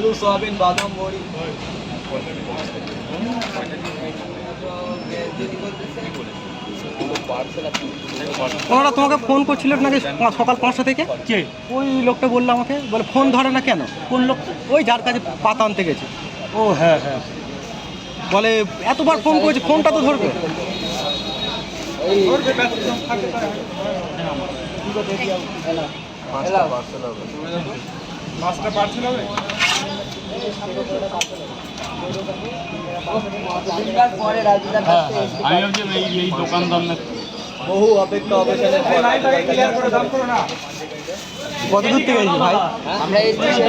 আলু সয়াবিন বাদাম বড়ি। ওনারা তোমাকে ফোন করছিল নাকি সকাল 5টা থেকে? কে? ওই লোকটা বললো আমাকে, বলে ফোন ধরে না কেন? কোন লোক? ওই যার কাছে পাতা আনতে গেছে, ও হ্যাঁ হ্যাঁ, বলে এতবার ফোন করেছে, ফোনটা তো ধরবে। পাঁচটা পার্সেল হবে। আমি ভাবছি এই দোকানদার না। বহু অপেক্ষা অবসানের পর কত দূর থেকে এসেছি ভাই? আমরা এসেছি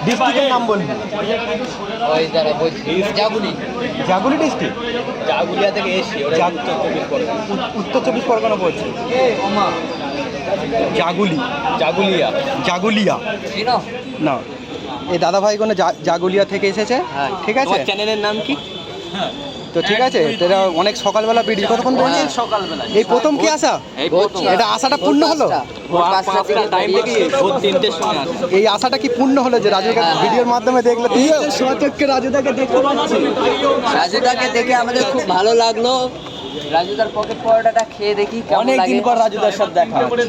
ডিস্ট্রিক্টের নাম বলবি? ওই যারা বলছি জাগুলি। জাগুলি ডিস্ট্রিক্ট? জাগুলিয়া থেকে এসছি, ওরা উত্তর 24 পরগনা পড়ছে। জাগুলি, জাগুলিয়া। জাগুলিয়া চিনো? না, এই দাদা ভাই কোনো জাগুলিয়া থেকে এসেছে। হ্যাঁ। ঠিক আছে, তোমার চ্যানেলের নাম কি? তো ঠিক আছে, তোরা অনেক সকালবেলা ভিডিও কতক্ষণ করছিস? সকালবেলা এই প্রথম কি আসা? এই প্রথম। এটা আশাটা পূর্ণ হলো? পাঁচটা টাইম থেকে ভোর 3টের সময় আসে। এই আশাটা কি পূর্ণ হলো যে রাজুকে ভিডিওর মাধ্যমে দেখলে? তুই সচক্ষে রাজুদাকে দেখতে পাচ্ছিস? রাজুদাকে দেখে আমাদের খুব ভালো লাগলো। রাজুদার পকেট পরোটাটা খেয়ে দেখি কেমন লাগে। অনেকদিন পর রাজুদার সাথে দেখা হচ্ছে।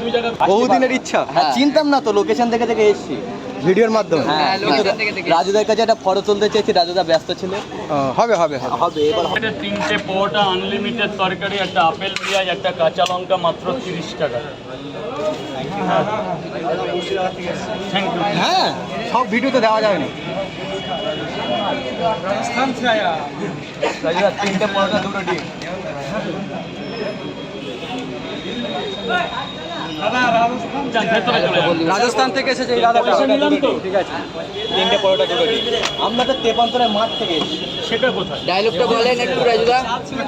বহুদিনের ইচ্ছা। হ্যাঁ, চিনতাম না তো, লোকেশন দেখে দেখে এসছি ভিডিওর মাধ্যমে। হ্যাঁ, লোকেশন কিন্তু দেখে দেখে রাজুদার কাছে একটা ফটো তুলতে চেয়েছি, রাজুদা ব্যস্ত ছিল। হবে হবে হবে। হবে এবার। এটা 3টে পরোটা, আনলিমিটেড তরকারি, একটা আপেল পেঁয়াজ, একটা কাঁচা লঙ্কা, মাত্র 30 টাকা। Thank you. হ্যাঁ, সব ভিডিওতে দেওয়া যাবে না। রাজুদা 3টে পরোটা 2টো ডিম। যান, ভেতরে চলে যান। রাজস্থান থেকে এসেছে এই দাদাটা। পয়সা নিলাম তো? ঠিক আছে, 3টে পরোটা 2টো ডিম। আমরা তো তেপান্তরের মাঠ থেকে এসেছি। সেটা কোথায়? ডায়লগটা বলেন একটু রাজুদা।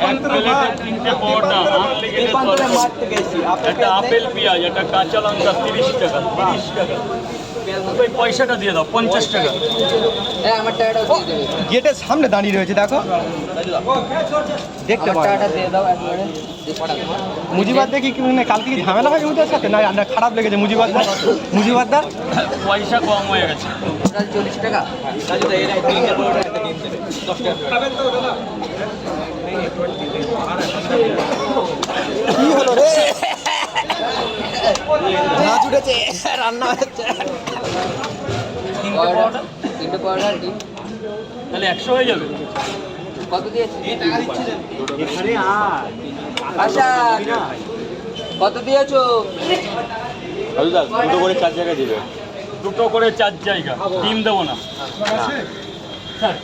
এক প্লেটে 3টে পরোটা, আনলিমিটেড তেপান্তরের তরকারি, মাঠ থেকে এসেছি। একটা আপেল পেঁয়াজ, একটা কাঁচা লঙ্কা, 30 টাকা। 30 টাকা। ওই পয়সাটা দিয়ে দাও, 50 টাকা। হ্যাঁ, আমার টাকাটাও দিয়ে দেবে। গেটের সামনে দাঁড়িয়ে রয়েছে, দেখো, দেখতে আমার পাচ্ছ। টাকাটা দিয়ে দাও একবারে। মুজিবাদ দেখি কি মানে কালকে কি ঝামেলা হয়েছে ওদের সাথে? না না, খারাপ লেগেছে মুজিবাদদার? মুজিবাদদার পয়সা কম হয়ে গেছে। টোটাল 40 টাকা। রাজুদা এর 3টে পরোটা একটা ডিম দেবে, 10 টাকা। কি হলো রে? নাচ উঠেছে, রান্না হচ্ছে। পরোটা 3টে পরোটা ডিম তাহলে 100 হয়ে যাবে। কত দিয়েছে? আশা কত দিয়েছো? রাজুদা 2টো করে 4 জায়গায় দিবে। 2টো করে 4 জায়গা, ডিম দেবো না। স্যার